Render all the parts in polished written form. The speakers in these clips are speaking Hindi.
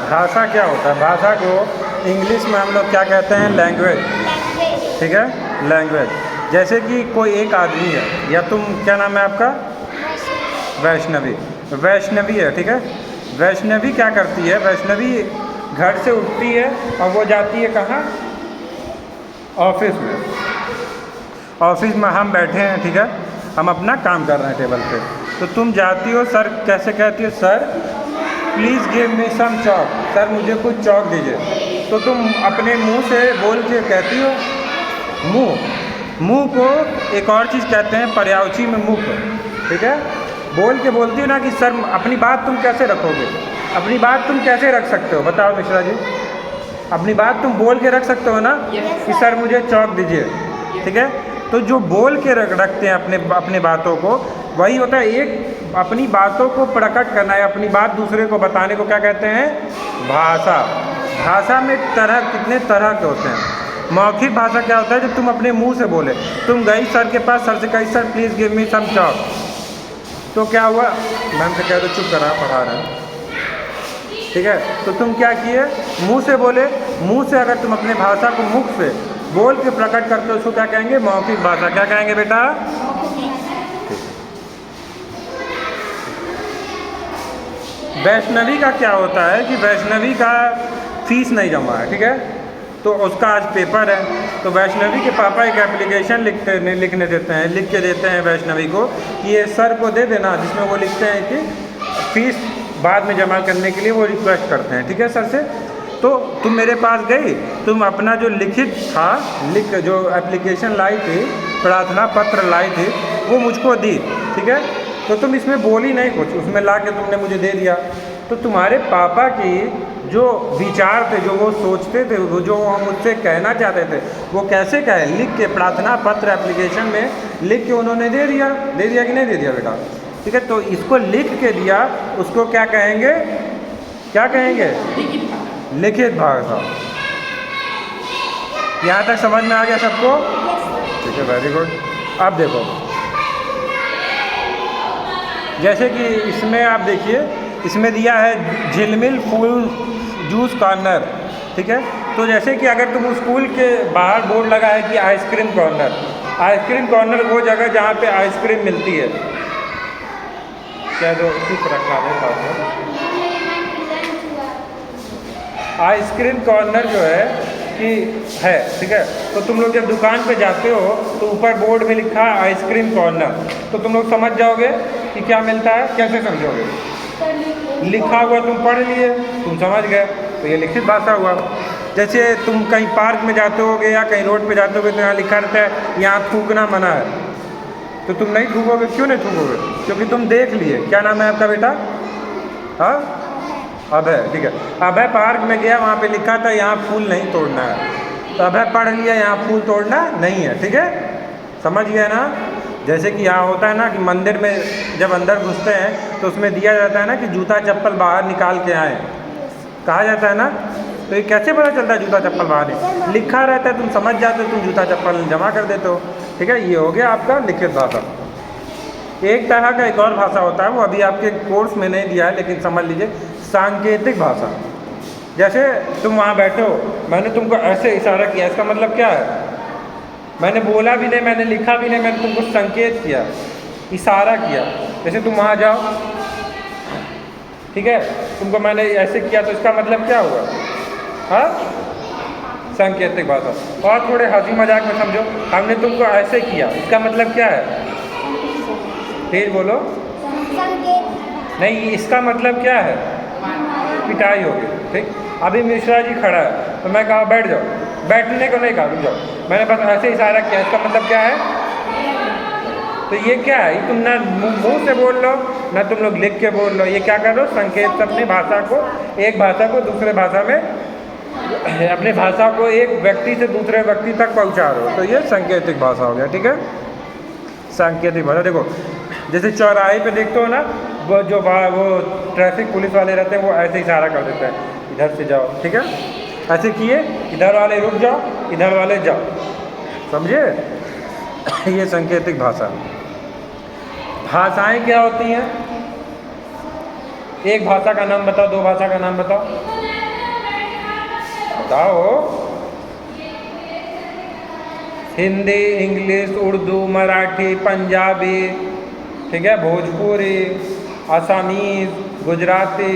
भाषा क्या होता है? भाषा को इंग्लिश में हम लोग क्या कहते हैं? लैंग्वेज। ठीक है, लैंग्वेज। जैसे कि कोई एक आदमी है, या तुम, क्या नाम है आपका? वैष्णवी। वैष्णवी है, ठीक है। वैष्णवी क्या करती है? वैष्णवी घर से उठती है और वो जाती है कहाँ? ऑफिस में। ऑफिस में हम बैठे हैं, ठीक है, हम अपना काम कर रहे हैं टेबल पे, तो तुम जाती हो, सर कैसे कहती हो? Sir please give me some chalk, sir मुझे कुछ चॉक दीजिए। तो तुम अपने मुंह से बोल के कहती हो। मुंह को एक और चीज़ कहते हैं पर्यायवाची में मुख, ठीक है। बोल के बोलती हो ना कि सर, अपनी बात तुम कैसे रखोगे? अपनी बात तुम कैसे रख सकते हो? बताओ मिश्रा जी, अपनी बात तुम बोल के रख सकते हो ना कि सर मुझे चॉक दीजिए, ठीक है। तो जो बोल के रखते हैं अपने बातों को, वही होता है एक अपनी बातों को प्रकट करना है, अपनी बात दूसरे को बताने को क्या कहते हैं? भाषा। भाषा में कितने तरह के होते हैं। मौखिक भाषा क्या होता है? जब तुम अपने मुंह से बोले, तुम गई सर के पास, सर से कही sir please give me some chalk, तो क्या हुआ? मैम से कह दो चुप करा, पढ़ा रहा है, ठीक है। तो तुम क्या किए? मुंह से बोले। मुंह से अगर तुम अपने भाषा को मुख से बोल के प्रकट करते हो, उसको क्या कहेंगे? मौखिक भाषा। क्या कहेंगे बेटा? वैष्णवी का क्या होता है कि वैष्णवी का फीस नहीं जमा है, ठीक है, तो उसका आज पेपर है, तो वैष्णवी के पापा एक एप्लीकेशन लिखने देते हैं, लिख के देते हैं वैष्णवी को कि ये सर को दे देना, जिसमें वो लिखते हैं कि फीस बाद में जमा करने के लिए वो रिक्वेस्ट करते हैं, ठीक है सर से। तो तुम मेरे पास गई, तुम अपना जो लिखित था, जो एप्लीकेशन लाई थी, प्रार्थना पत्र लाई थी, वो मुझको दी, ठीक है। तो तुम इसमें बोली नहीं कुछ, उसमें ला के तुमने मुझे दे दिया। तो तुम्हारे पापा की जो विचार थे, जो वो सोचते थे, वो जो वो मुझसे कहना चाहते थे, वो कैसे कहे? लिख के प्रार्थना पत्र एप्लीकेशन में लिख के उन्होंने दे दिया। दे दिया कि नहीं दे दिया बेटा? ठीक है, तो इसको लिख के दिया, उसको क्या कहेंगे? क्या कहेंगे? लिखित भाषा। यहाँ तक समझ में आ गया सबको? ठीक है, वेरी गुड। अब देखो, जैसे कि इसमें आप देखिए, इसमें दिया है झिलमिल फूल जूस कॉर्नर, ठीक है। तो जैसे कि अगर तुम स्कूल के बाहर बोर्ड लगा है कि आइसक्रीम कॉर्नर, आइसक्रीम कॉर्नर वो जगह जहाँ पे आइसक्रीम मिलती है, क्या दो चुप रखना है। आइसक्रीम कॉर्नर जो है कि है, ठीक है, तो तुम लोग जब दुकान पे जाते हो तो ऊपर बोर्ड में लिखा है आइसक्रीम कॉर्नर, तो तुम लोग समझ जाओगे कि क्या मिलता है। कैसे समझोगे? लिखा हुआ तुम पढ़ लिए, तुम समझ गए, तो ये लिखित भाषा हुआ। जैसे तुम कहीं पार्क में जाते होगे या कहीं रोड पे जाते होगे, तो यहाँ लिखा रहता है यहाँ थूकना मना है, तो तुम नहीं थूकोगे। क्यों नहीं थूकोगे? क्योंकि तुम देख लिए। क्या नाम है आपका बेटा? हाँ, अभय, ठीक है। अभय पार्क में गया, वहाँ पे लिखा था यहाँ फूल नहीं तोड़ना है, तो अभय पढ़ लिया यहाँ फूल तोड़ना नहीं है, ठीक है, समझ गया ना। जैसे कि यहाँ होता है ना कि मंदिर में जब अंदर घुसते हैं तो उसमें दिया जाता है ना कि जूता चप्पल बाहर निकाल के आए, कहा जाता है ना। तो ये कैसे पता चलता है जूता चप्पल बाहर है? लिखा रहता है, तुम समझ जाते हो, तुम जूता चप्पल जमा कर देते हो, ठीक है। ये हो गया आपका लिखित भाषा। एक तरह का एक और भाषा होता है, वो अभी आपके कोर्स में नहीं दिया है, लेकिन समझ लीजिए, सांकेतिक भाषा। जैसे तुम वहाँ बैठे हो, मैंने तुमको ऐसे इशारा किया, इसका मतलब क्या है? मैंने बोला भी नहीं, मैंने लिखा भी नहीं, मैंने तुमको संकेत किया, इशारा किया। जैसे तुम वहाँ जाओ, ठीक है, तुमको मैंने ऐसे किया, तो इसका मतलब क्या हुआ? हाँ, सांकेतिक भाषा। और थोड़े हंसी मजाक में समझो, हमने तुमको ऐसे किया, इसका मतलब क्या है? तेज बोलो। नहीं, इसका मतलब क्या है? पिटाई होगी, ठीक। अभी मिश्रा जी खड़ा है, तो मैं कहा बैठ जाओ, बैठने को नहीं कहा, रुक जाओ, मैंने बस ऐसे इशारा किया, इसका मतलब क्या है? तो ये क्या है? तुम ना मुंह से बोल लो, ना तुम लोग लिख के बोल लो, ये क्या कर लो? संकेत। अपनी भाषा को, एक भाषा को दूसरे भाषा में, अपने भाषा को एक व्यक्ति से दूसरे व्यक्ति तक पहुंचा रहे हो, तो ये सांकेतिक भाषा हो गया, ठीक है। सांकेतिक भाषा। देखो, जैसे चौराहे पे देखते हो ना, वो जो वो ट्रैफिक पुलिस वाले रहते हैं, वो ऐसे इशारा कर देते हैं, इधर से जाओ, ठीक है, ऐसे किए, इधर वाले रुक जाओ, इधर वाले जाओ, समझे? ये सांकेतिक भाषा। भाषाएं क्या होती हैं? एक भाषा का नाम बताओ, दो भाषा का नाम बताओ। बताओ। हिंदी, इंग्लिश, उर्दू, मराठी, पंजाबी, ठीक है, भोजपुरी, असमीज, गुजराती,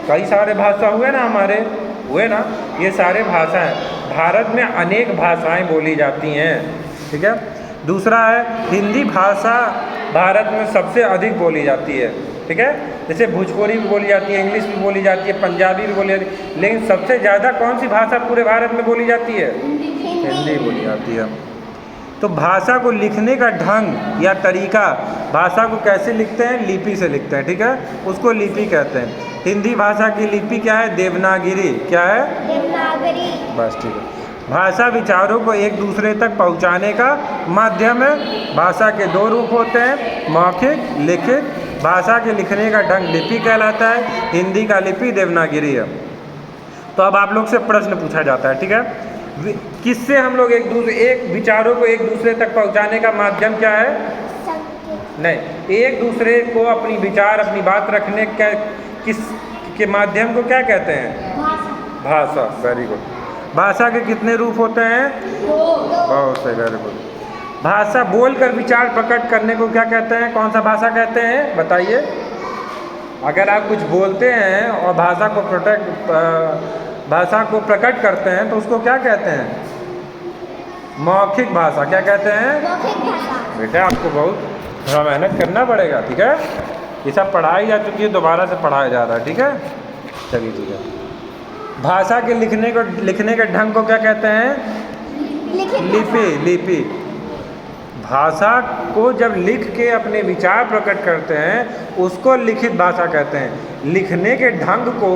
कई सारे भाषा हुए ना हमारे, हुए ना। ये सारे भाषा हैं। भारत में अनेक भाषाएं बोली जाती हैं, ठीक है। दूसरा है हिंदी भाषा भारत में सबसे अधिक बोली जाती है, ठीक है। जैसे भोजपुरी भी बोली जाती है, इंग्लिश भी बोली जाती है, पंजाबी भी बोली जाती है, लेकिन सबसे ज़्यादा कौन सी भाषा पूरे भारत में बोली जाती है? हिंदी बोली जाती है। तो भाषा को लिखने का ढंग या तरीका, भाषा को कैसे लिखते हैं? लिपि से लिखते हैं, ठीक है, उसको लिपि कहते हैं। हिंदी भाषा की लिपि क्या है? देवनागरी। क्या है? देवनागरी। बस ठीक है। भाषा विचारों को एक दूसरे तक पहुंचाने का माध्यम है। भाषा के दो रूप होते हैं, मौखिक, लिखित। भाषा के लिखने का ढंग लिपि कहलाता है। हिंदी का लिपि देवनागरी है। तो अब आप लोग से प्रश्न पूछा जाता है, ठीक है, किससे हम लोग एक विचारों को एक दूसरे तक पहुंचाने का माध्यम क्या है? नहीं, एक दूसरे को अपनी विचार, अपनी बात रखने का किस के माध्यम को क्या कहते हैं? भाषा। Very good. भाषा के कितने रूप होते हैं? बहुत से। Very good. भाषा बोलकर विचार प्रकट करने को क्या कहते हैं? कौन सा भाषा कहते हैं? बताइए। अगर आप कुछ बोलते हैं और भाषा को प्रकट करते हैं तो उसको क्या कहते हैं? मौखिक भाषा। क्या कहते हैं? मौखिक भाषा। बेटा आपको बहुत थोड़ा मेहनत करना पड़ेगा, ठीक है। ये सब पढ़ाई जा चुकी है, दोबारा से पढ़ाया जा रहा है, ठीक है। चलिए ठीक है। भाषा के लिखने के ढंग को क्या कहते हैं? लिपि। लिपि। भाषा को जब लिख के अपने विचार प्रकट करते हैं उसको लिखित भाषा कहते हैं। लिखने के ढंग को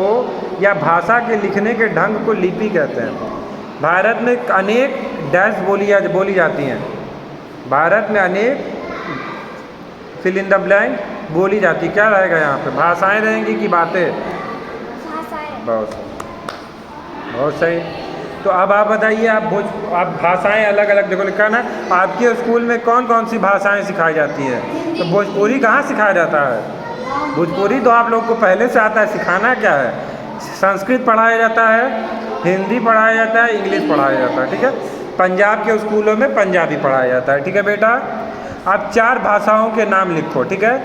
या भाषा के लिखने के ढंग को लिपि कहते हैं। भारत में अनेक डैश बोली जाती हैं। भारत में अनेक फिल इन द ब्लैंक बोली जाती। क्या रहेगा यहाँ पे? भाषाएं रहेंगी कि बातें? बहुत बहुत सही। तो अब आप बताइए, आप भाषाएं अलग अलग देखो लिखा ना, आपके स्कूल में कौन कौन सी भाषाएं सिखाई जाती है? तो भोजपुरी कहाँ सिखाया जाता है? भोजपुरी तो आप लोग को पहले से आता है, सिखाना क्या है? संस्कृत पढ़ाया जाता है, हिंदी पढ़ाया जाता है, इंग्लिश पढ़ाया जाता है, ठीक है। पंजाब के स्कूलों में पंजाबी पढ़ाया जाता है, ठीक है बेटा। आप 4 भाषाओं के नाम लिखो, ठीक है।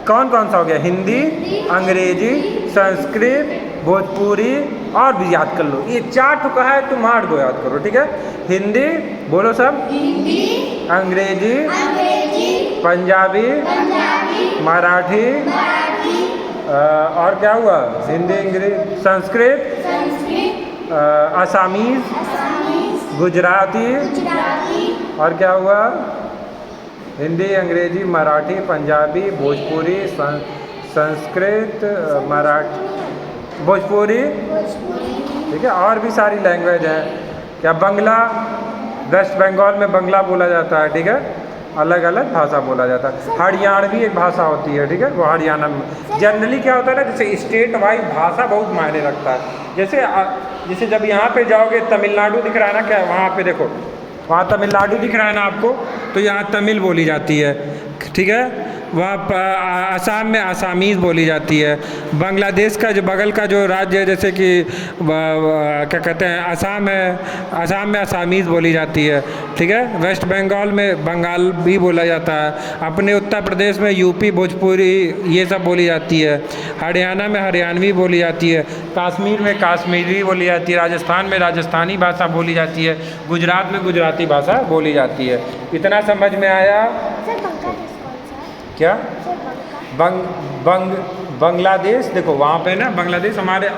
कौन कौन सा हो गया? हिंदी, अंग्रेजी, संस्कृत, भोजपुरी, और भी याद कर लो। ये 4 ठुका है, तुम 8 को याद करो, ठीक है। हिंदी बोलो सब। हिंदी, अंग्रेजी, अंग्रेजी, पंजाबी, मराठी, और क्या हुआ? हिंदी, अंग्रेजी, संस्कृत, असामीज, गुजराती, और क्या हुआ? हिंदी, अंग्रेजी, मराठी, पंजाबी, भोजपुरी, संस्कृत, मराठी, भोजपुरी, ठीक है। और भी सारी लैंग्वेज हैं। क्या? बंगला, वेस्ट बंगाल में बंगला बोला जाता है, ठीक है। अलग अलग भाषा बोला जाता है। हरियाणवी एक भाषा होती है, ठीक है, वो हरियाणा में। जनरली क्या होता है ना, जैसे स्टेट वाइज भाषा बहुत मायने रखता है। जैसे जब यहाँ पे जाओगे, तमिलनाडु दिख रहा है ना, क्या वहाँ पे देखो, वहाँ तमिलनाडु दिख रहा है ना आपको, तो यहाँ तमिल बोली जाती है, ठीक है। वहाँ असम में असामीज़ बोली जाती है। बांग्लादेश का जो बगल का जो राज्य है, जैसे कि क्या कहते हैं, असम है, असम में असामीज़ बोली जाती है, ठीक है। वेस्ट बंगाल में बंगाली बोला जाता है। अपने उत्तर प्रदेश में यूपी, भोजपुरी, ये सब बोली जाती है। हरियाणा में हरियाणवी बोली जाती है। कश्मीर में कश्मीरी बोली जाती है। राजस्थान में राजस्थानी भाषा बोली जाती है। गुजरात में गुजराती भाषा बोली जाती है। इतना समझ में आया? क्या? बांग्लादेश देखो, वहाँ पे ना बांग्लादेश हमारे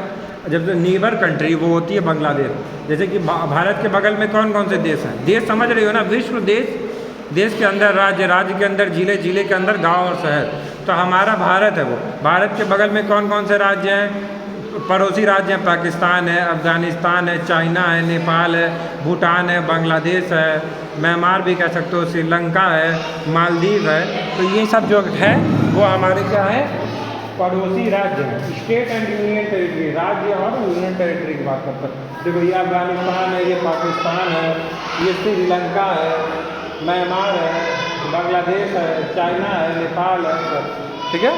जब नीबर कंट्री वो होती है बांग्लादेश। जैसे कि भारत के बगल में कौन कौन से देश हैं? देश समझ रही हो ना? विश्व देश के अंदर राज्य, राज्य के अंदर जिले, जिले के अंदर गांव और शहर। तो हमारा भारत है वो। भारत के बगल में कौन कौन से राज्य हैं? पड़ोसी राज्य हैं, पाकिस्तान है, अफ़गानिस्तान है, चाइना है, नेपाल है, भूटान है, बांग्लादेश है, म्यांमार भी कह सकते हो, श्रीलंका है, मालदीव है। तो ये सब जो है वो हमारे क्या है? पड़ोसी राज्य हैं। स्टेट एंड यूनियन टेरिटरी, राज्य और यूनियन टेरिटरी की बात करते हैं। देखो, ये अफ़गानिस्तान है, ये पाकिस्तान है, ये श्रीलंका है, म्यांमार है, बांग्लादेश है, चाइना है, नेपाल है, ठीक है।